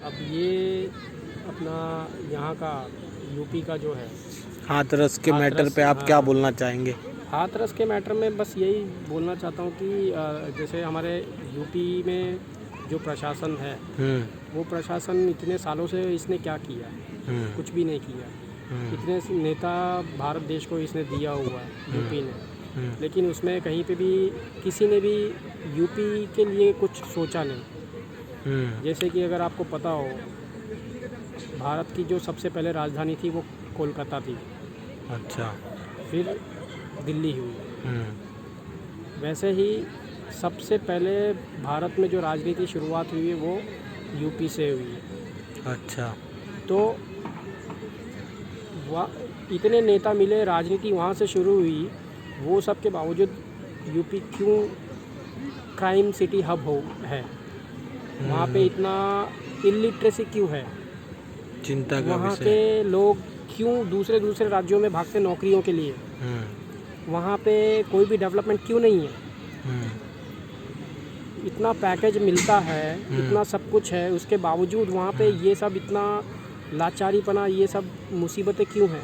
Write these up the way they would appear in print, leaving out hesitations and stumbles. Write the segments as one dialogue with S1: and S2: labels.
S1: अब ये अपना यहाँ का यूपी का जो है
S2: हाथरस के मैटर पे आप क्या बोलना चाहेंगे?
S1: हाथरस के मैटर में बस यही बोलना चाहता हूँ कि जैसे हमारे यूपी में जो प्रशासन है वो प्रशासन इतने सालों से इसने क्या किया? कुछ भी नहीं किया। इतने नेता भारत देश को इसने दिया हुआ है यूपी ने, लेकिन उसमें कहीं पे भी किसी ने भी यूपी के लिए कुछ सोचा नहीं। जैसे कि अगर आपको पता हो, भारत की जो सबसे पहले राजधानी थी वो कोलकाता थी।
S2: अच्छा।
S1: फिर दिल्ली हुई। वैसे ही सबसे पहले भारत में जो राजनीति शुरुआत हुई है वो यूपी से हुई है।
S2: अच्छा।
S1: तो इतने नेता मिले, राजनीति वहाँ से शुरू हुई, वो सब के बावजूद यूपी क्यों क्राइम सिटी हब है? वहाँ पे इतना इलिटरेसी क्यों है?
S2: चिंता का
S1: वहाँ
S2: विषय।
S1: के लोग क्यों दूसरे राज्यों में भागते नौकरियों के लिए? वहाँ पे कोई भी डेवलपमेंट क्यों नहीं है? इतना पैकेज मिलता है, इतना सब कुछ है, उसके बावजूद वहाँ पे ये सब इतना लाचारीपना, ये सब मुसीबतें क्यों हैं?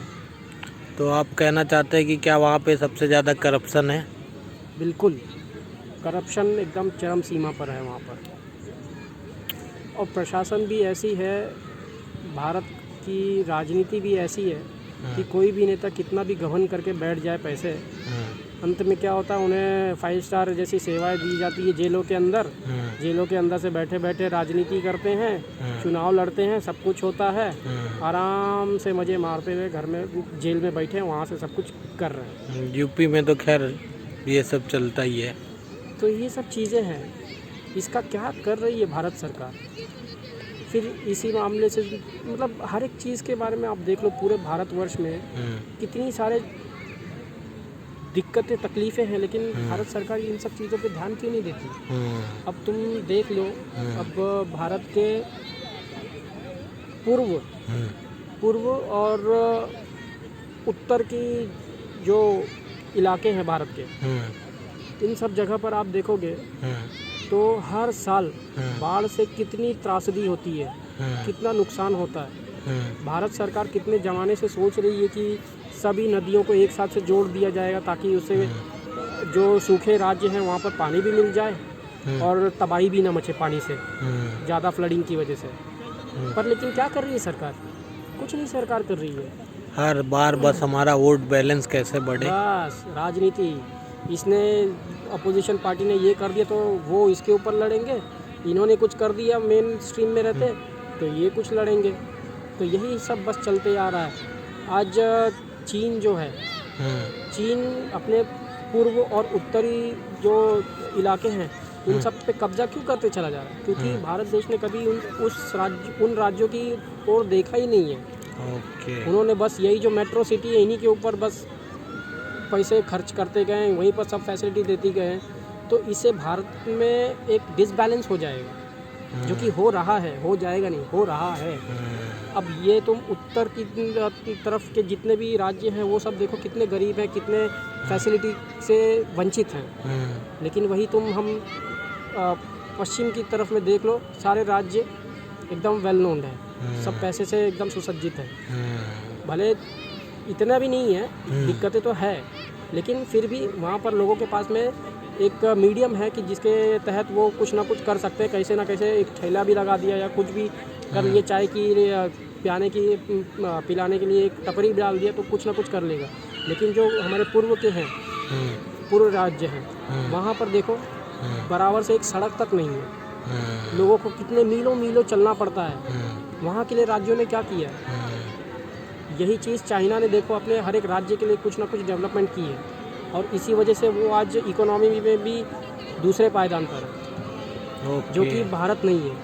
S2: तो आप कहना चाहते हैं कि क्या वहाँ पे सबसे ज़्यादा करप्शन है?
S1: बिल्कुल, करप्शन एकदम चरम सीमा पर है वहाँ पर। और प्रशासन भी ऐसी है, भारत की राजनीति भी ऐसी है कि कोई भी नेता कितना भी घमंड करके बैठ जाए पैसे, अंत में क्या होता है, उन्हें 5 स्टार जैसी सेवाएं दी जाती है जेलों के अंदर। जेलों के अंदर से बैठे बैठे राजनीति करते हैं, चुनाव लड़ते हैं, सब कुछ होता है, आराम से मज़े मारते हुए घर में जेल में बैठे हैं, वहाँ से सब कुछ कर रहे हैं।
S2: यूपी में तो खैर ये सब चलता ही है।
S1: तो ये सब चीज़ें हैं, इसका क्या कर रही है भारत सरकार? फिर इसी मामले से मतलब हर एक चीज़ के बारे में आप देख लो, पूरे भारतवर्ष में कितनी सारे दिक्कतें तकलीफ़ें हैं, लेकिन भारत सरकार इन सब चीज़ों पे ध्यान क्यों नहीं देती? अब तुम देख लो, अब भारत के पूर्व और उत्तर की जो इलाके हैं भारत के, इन सब जगह पर आप देखोगे तो हर साल बाढ़ से कितनी त्रासदी होती है, कितना नुकसान होता है। भारत सरकार कितने ज़माने से सोच रही है कि सभी नदियों को एक साथ से जोड़ दिया जाएगा ताकि उससे जो सूखे राज्य हैं वहाँ पर पानी भी मिल जाए और तबाही भी ना मचे पानी से, ज़्यादा फ्लडिंग की वजह से। पर लेकिन क्या कर रही है सरकार? कुछ नहीं सरकार कर रही है।
S2: हर बार बस हमारा वोट बैलेंस कैसे बढ़े,
S1: बस राजनीति। इसने अपोजिशन पार्टी ने ये कर दिया तो वो इसके ऊपर लड़ेंगे, इन्होंने कुछ कर दिया मेन स्ट्रीम में रहते तो ये कुछ लड़ेंगे। तो यही सब बस चलते आ रहा है। आज चीन जो है, चीन अपने पूर्व और उत्तरी जो इलाके हैं उन सब पे कब्जा क्यों करते चला जा रहा है? क्योंकि भारत देश ने कभी उन राज्यों की ओर देखा ही नहीं है। उन्होंने बस यही जो मेट्रो सिटी है इन्हीं के ऊपर बस पैसे खर्च करते गए, वहीं पर सब फैसिलिटी देती गए, तो इससे भारत में एक डिसबैलेंस हो जाएगा, जो कि हो रहा है, हो जाएगा नहीं, हो रहा है। अब ये तुम उत्तर की तरफ के जितने भी राज्य हैं वो सब देखो कितने गरीब हैं, कितने फैसिलिटी से वंचित हैं, लेकिन वही तुम हम पश्चिम की तरफ में देख लो, सारे राज्य एकदम वेल नोन्ड है, सब पैसे से एकदम सुसज्जित है। भले इतना भी नहीं है, दिक्कतें तो है, लेकिन फिर भी वहाँ पर लोगों के पास में एक मीडियम है कि जिसके तहत वो कुछ ना कुछ कर सकते हैं, कैसे ना कैसे एक ठेला भी लगा दिया या कुछ भी कर लिए, चाय की पिलाने के लिए एक टपरी डाल दिया तो कुछ ना कुछ कर लेगा। लेकिन जो हमारे पूर्व के हैं, पूर्व राज्य हैं, वहाँ पर देखो बराबर से एक सड़क तक नहीं है, लोगों को कितने मीलों मीलों चलना पड़ता है। वहाँ के लिए राज्यों ने क्या किया? यही चीज़ चाइना ने देखो अपने हर एक राज्य के लिए कुछ ना कुछ डेवलपमेंट की है, और इसी वजह से वो आज इकोनॉमी में भी दूसरे पायदान पर है, जो कि भारत नहीं है।